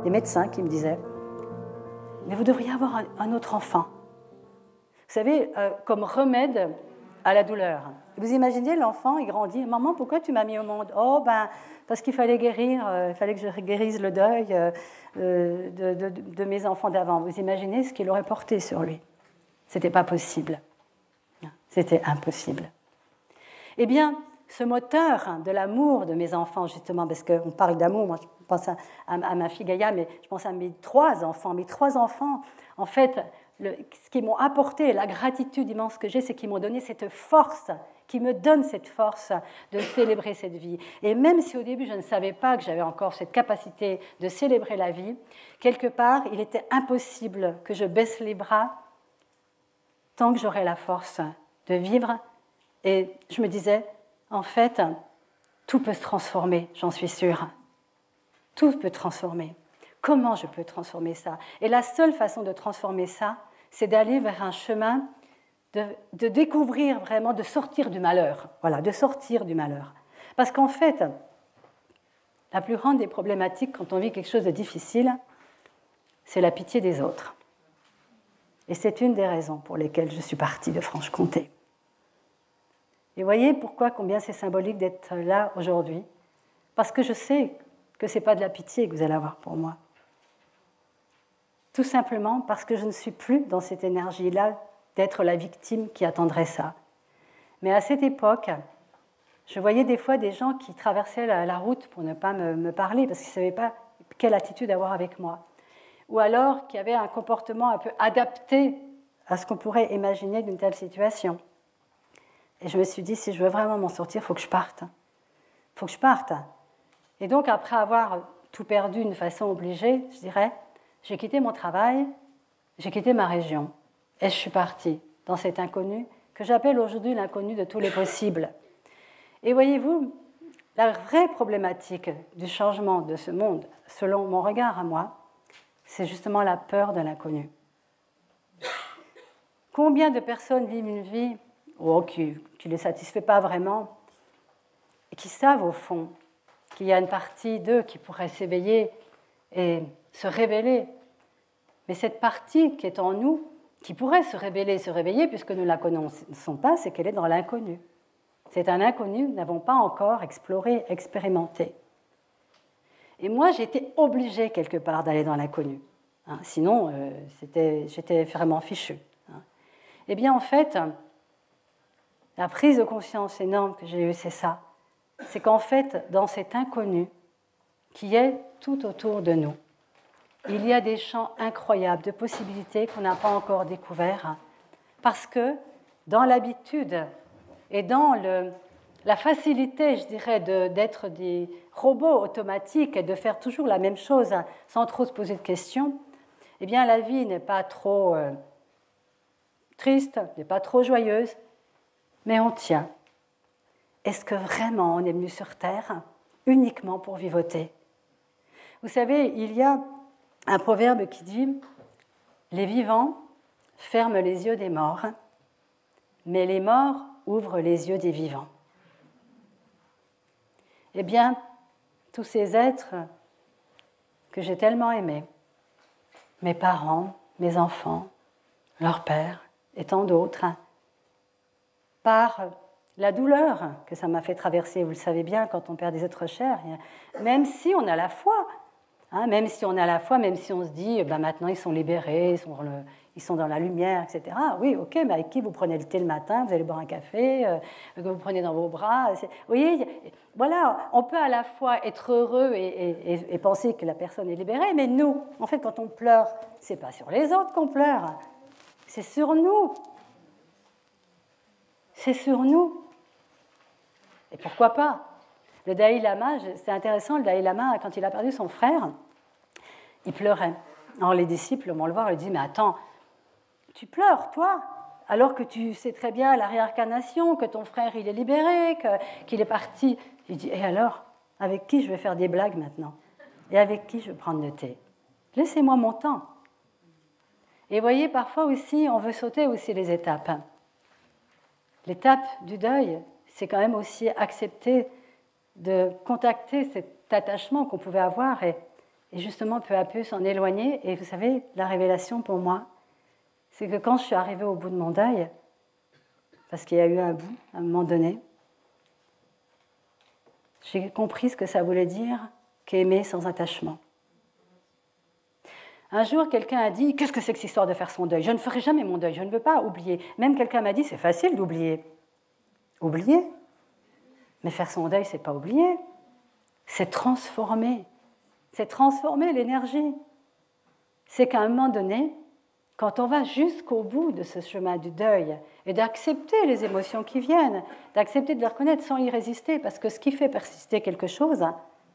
des médecins qui me disaient « Mais vous devriez avoir un autre enfant. » Vous savez, comme remède à la douleur. Vous imaginez l'enfant, il grandit. « Maman, pourquoi tu m'as mis au monde ?»« Oh, ben, parce qu'il fallait guérir, il fallait que je guérisse le deuil de mes enfants d'avant. » Vous imaginez ce qu'il aurait porté sur lui. C'était pas possible. C'était impossible. Eh bien, ce moteur de l'amour de mes enfants, justement, parce qu'on parle d'amour, moi je pense à ma fille Gaïa, mais je pense à mes trois enfants. Mes trois enfants, en fait, ce qu'ils m'ont apporté, la gratitude immense que j'ai, c'est qu'ils m'ont donné cette force, qui me donne cette force de célébrer cette vie. Et même si au début je ne savais pas que j'avais encore cette capacité de célébrer la vie, quelque part, il était impossible que je baisse les bras tant que j'aurais la force de vivre. Et je me disais, en fait, tout peut se transformer, j'en suis sûre. Tout peut transformer. Comment je peux transformer ça? Et la seule façon de transformer ça, c'est d'aller vers un chemin de découvrir vraiment, de sortir du malheur. Voilà, de sortir du malheur. Parce qu'en fait, la plus grande des problématiques quand on vit quelque chose de difficile, c'est la pitié des autres. Et c'est une des raisons pour lesquelles je suis partie de Franche-Comté. Et voyez combien c'est symbolique d'être là aujourd'hui. Parce que je sais que ce n'est pas de la pitié que vous allez avoir pour moi. Tout simplement parce que je ne suis plus dans cette énergie-là d'être la victime qui attendrait ça. Mais à cette époque, je voyais des fois des gens qui traversaient la route pour ne pas me parler parce qu'ils ne savaient pas quelle attitude avoir avec moi. Ou alors qui avaient un comportement un peu adapté à ce qu'on pourrait imaginer d'une telle situation. Et je me suis dit, si je veux vraiment m'en sortir, il faut que je parte. Il faut que je parte. Et donc, après avoir tout perdu d'une façon obligée, je dirais, j'ai quitté mon travail, j'ai quitté ma région. Et je suis partie dans cet inconnu que j'appelle aujourd'hui l'inconnu de tous les possibles. Et voyez-vous, la vraie problématique du changement de ce monde, selon mon regard à moi, c'est justement la peur de l'inconnu. Combien de personnes vivent une vie qui ne les satisfait pas vraiment et qui savent au fond qu'il y a une partie d'eux qui pourrait s'éveiller et se révéler. Mais cette partie qui est en nous, qui pourrait se réveiller, puisque nous ne la connaissons pas, c'est qu'elle est dans l'inconnu. C'est un inconnu que nous n'avons pas encore exploré, expérimenté. Et moi, j'étais obligée quelque part d'aller dans l'inconnu. Sinon, j'étais vraiment fichue. Eh bien, en fait, la prise de conscience énorme que j'ai eue, c'est ça. C'est qu'en fait, dans cet inconnu qui est tout autour de nous, il y a des champs incroyables de possibilités qu'on n'a pas encore découverts, parce que dans l'habitude et dans la facilité, je dirais, d'être des robots automatiques et de faire toujours la même chose sans trop se poser de questions, eh bien, la vie n'est pas trop triste, n'est pas trop joyeuse, mais on tient. Est-ce que vraiment on est venu sur Terre uniquement pour vivoter? Vous savez, il y a un proverbe qui dit « Les vivants ferment les yeux des morts, mais les morts ouvrent les yeux des vivants. » Eh bien, tous ces êtres que j'ai tellement aimés, mes parents, mes enfants, leur père et tant d'autres, par la douleur que ça m'a fait traverser, vous le savez bien, quand on perd des êtres chers, même si on a la foi, même si on a la foi, même si on se dit, maintenant ils sont libérés, ils sont dans la lumière, etc. Oui, ok, mais avec qui vous prenez le thé le matin, vous allez boire un café, que vous prenez dans vos bras. Vous voyez, voilà, on peut à la fois être heureux et penser que la personne est libérée, mais nous, en fait, quand on pleure, c'est pas sur les autres qu'on pleure, c'est sur nous. C'est sur nous. Et pourquoi pas? Le Dalai Lama, c'est intéressant, le Dalai Lama, quand il a perdu son frère, il pleurait. Alors les disciples vont le voir et lui disent « Mais attends, tu pleures, toi, alors que tu sais très bien la réincarnation, que ton frère, il est libéré, qu'il est parti. » Il dit « Et alors, avec qui je vais faire des blagues maintenant? Et avec qui je vais prendre le thé? Laissez-moi mon temps. » Et vous voyez, parfois aussi, on veut sauter aussi les étapes. L'étape du deuil, c'est quand même aussi accepter de contacter cet attachement qu'on pouvait avoir et et justement peu à peu s'en éloigner. Et vous savez, la révélation pour moi, c'est que quand je suis arrivée au bout de mon deuil, parce qu'il y a eu un bout à un moment donné, j'ai compris ce que ça voulait dire qu'aimer sans attachement. Un jour, quelqu'un a dit « Qu'est-ce que c'est que cette histoire de faire son deuil ? Je ne ferai jamais mon deuil, je ne veux pas oublier. » Même quelqu'un m'a dit « C'est facile d'oublier. » Oublier ? Mais faire son deuil, ce n'est pas oublier. C'est transformer. C'est transformer l'énergie. C'est qu'à un moment donné, quand on va jusqu'au bout de ce chemin du deuil et d'accepter les émotions qui viennent, d'accepter de les reconnaître sans y résister, parce que ce qui fait persister quelque chose,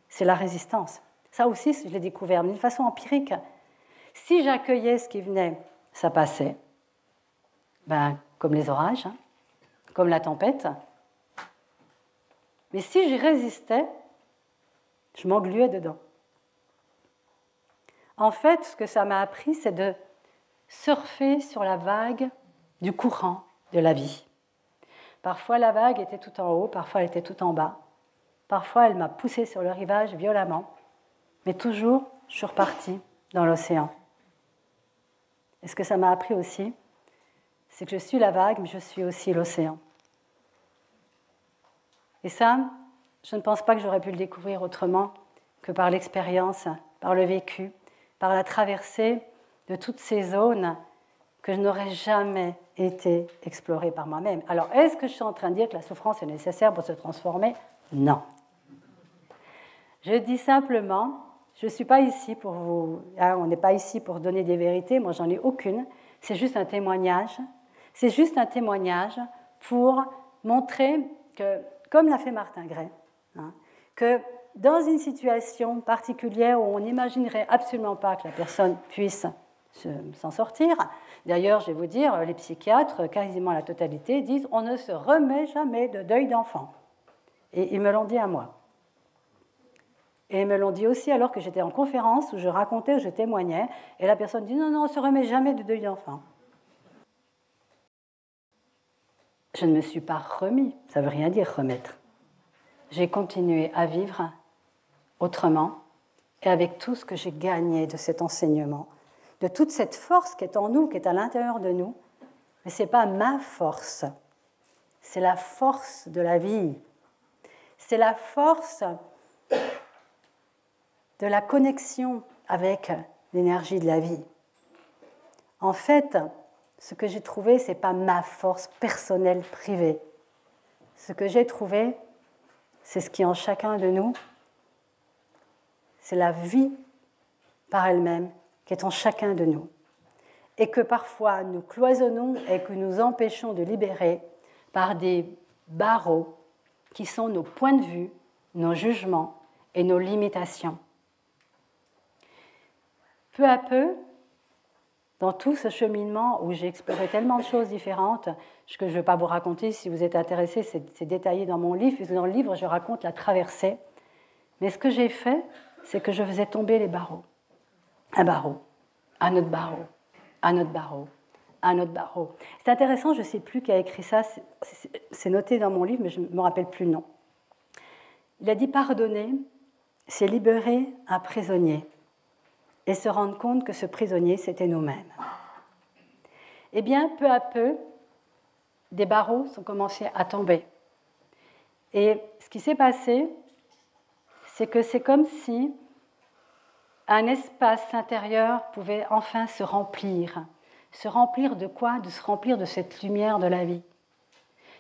c'est la résistance. Ça aussi, je l'ai découvert d'une façon empirique. Si j'accueillais ce qui venait, ça passait. Comme les orages, comme la tempête. Mais si j'y résistais, je m'engluais dedans. En fait, ce que ça m'a appris, c'est de surfer sur la vague du courant de la vie. Parfois, la vague était tout en haut, parfois, elle était tout en bas. Parfois, elle m'a poussée sur le rivage violemment. Mais toujours, je suis repartie dans l'océan. Et ce que ça m'a appris aussi, c'est que je suis la vague, mais je suis aussi l'océan. Et ça, je ne pense pas que j'aurais pu le découvrir autrement que par l'expérience, par le vécu, par la traversée de toutes ces zones que je n'aurais jamais été explorée par moi-même. Alors, est-ce que je suis en train de dire que la souffrance est nécessaire pour se transformer ? Non. Je dis simplement, je ne suis pas ici pour vous... on n'est pas ici pour donner des vérités, moi j'en ai aucune. C'est juste un témoignage. C'est juste un témoignage pour montrer que, comme l'a fait Martin Gray, que dans une situation particulière où on n'imaginerait absolument pas que la personne puisse s'en sortir, d'ailleurs, je vais vous dire, les psychiatres, quasiment la totalité, disent « on ne se remet jamais de deuil d'enfant ». Et ils me l'ont dit à moi. Et ils me l'ont dit aussi alors que j'étais en conférence où je racontais, où je témoignais, et la personne dit « non, on ne se remet jamais de deuil d'enfant ». Je ne me suis pas remis, ça ne veut rien dire remettre. J'ai continué à vivre autrement et avec tout ce que j'ai gagné de cet enseignement, de toute cette force qui est en nous, qui est à l'intérieur de nous. Mais ce n'est pas ma force, c'est la force de la vie. C'est la force de la connexion avec l'énergie de la vie. En fait, ce que j'ai trouvé, ce n'est pas ma force personnelle privée. Ce que j'ai trouvé, c'est ce qui est en chacun de nous. C'est la vie par elle-même qui est en chacun de nous. Et que parfois nous cloisonnons et que nous empêchons de libérer par des barreaux qui sont nos points de vue, nos jugements et nos limitations. Peu à peu, dans tout ce cheminement où j'ai exploré tellement de choses différentes, que je ne vais pas vous raconter, si vous êtes intéressés, c'est détaillé dans mon livre, puisque dans le livre, je raconte la traversée. Mais ce que j'ai fait, c'est que je faisais tomber les barreaux. Un barreau, un autre barreau, un autre barreau, un autre barreau. C'est intéressant, je ne sais plus qui a écrit ça, c'est noté dans mon livre, mais je ne me rappelle plus le nom. Il a dit « Pardonner, c'est libérer un prisonnier et se rendre compte que ce prisonnier, c'était nous-mêmes. » Eh bien, peu à peu, des barreaux sont commencés à tomber. Et ce qui s'est passé, c'est que c'est comme si un espace intérieur pouvait enfin se remplir. Se remplir de quoi ? De se remplir de cette lumière de la vie.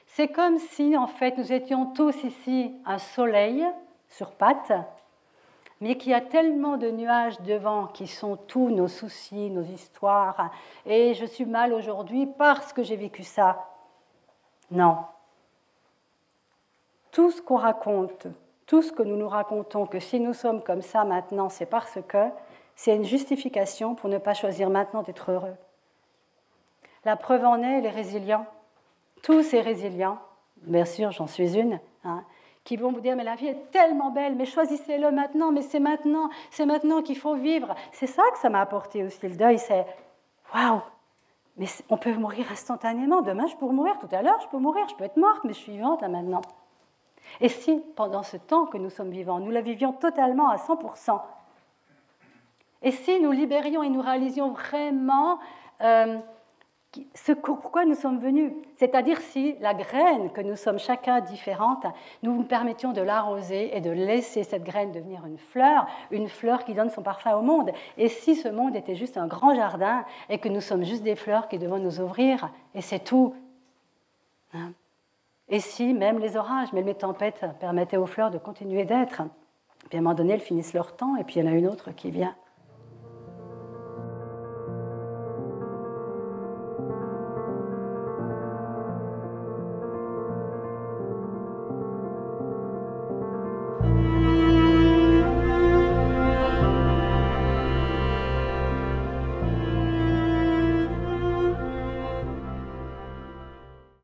C'est comme si, en fait, nous étions tous ici un soleil sur pattes, mais qu'il y a tellement de nuages devant qui sont tous nos soucis, nos histoires, et je suis mal aujourd'hui parce que j'ai vécu ça. Non. Tout ce qu'on raconte, tout ce que nous nous racontons, que si nous sommes comme ça maintenant, c'est parce que c'est une justification pour ne pas choisir maintenant d'être heureux. La preuve en est, les résilients, tous ces résilients, bien sûr, j'en suis une, qui vont vous dire « mais la vie est tellement belle, mais choisissez-le maintenant, mais c'est maintenant qu'il faut vivre ». C'est ça que ça m'a apporté aussi, le deuil, c'est « waouh, mais on peut mourir instantanément, demain je peux mourir, tout à l'heure je peux mourir, je peux être morte, mais je suis vivante là maintenant ». Et si, pendant ce temps que nous sommes vivants, nous la vivions totalement à 100%, Et si nous libérions et nous réalisions vraiment pourquoi nous sommes venus, c'est-à-dire si la graine que nous sommes chacun différente, nous nous permettions de l'arroser et de laisser cette graine devenir une fleur qui donne son parfum au monde. Et si ce monde était juste un grand jardin et que nous sommes juste des fleurs qui devons nous ouvrir, et c'est tout. Hein? Et si même les orages, même les tempêtes permettaient aux fleurs de continuer d'être, puis à un moment donné, elles finissent leur temps et puis il y en a une autre qui vient.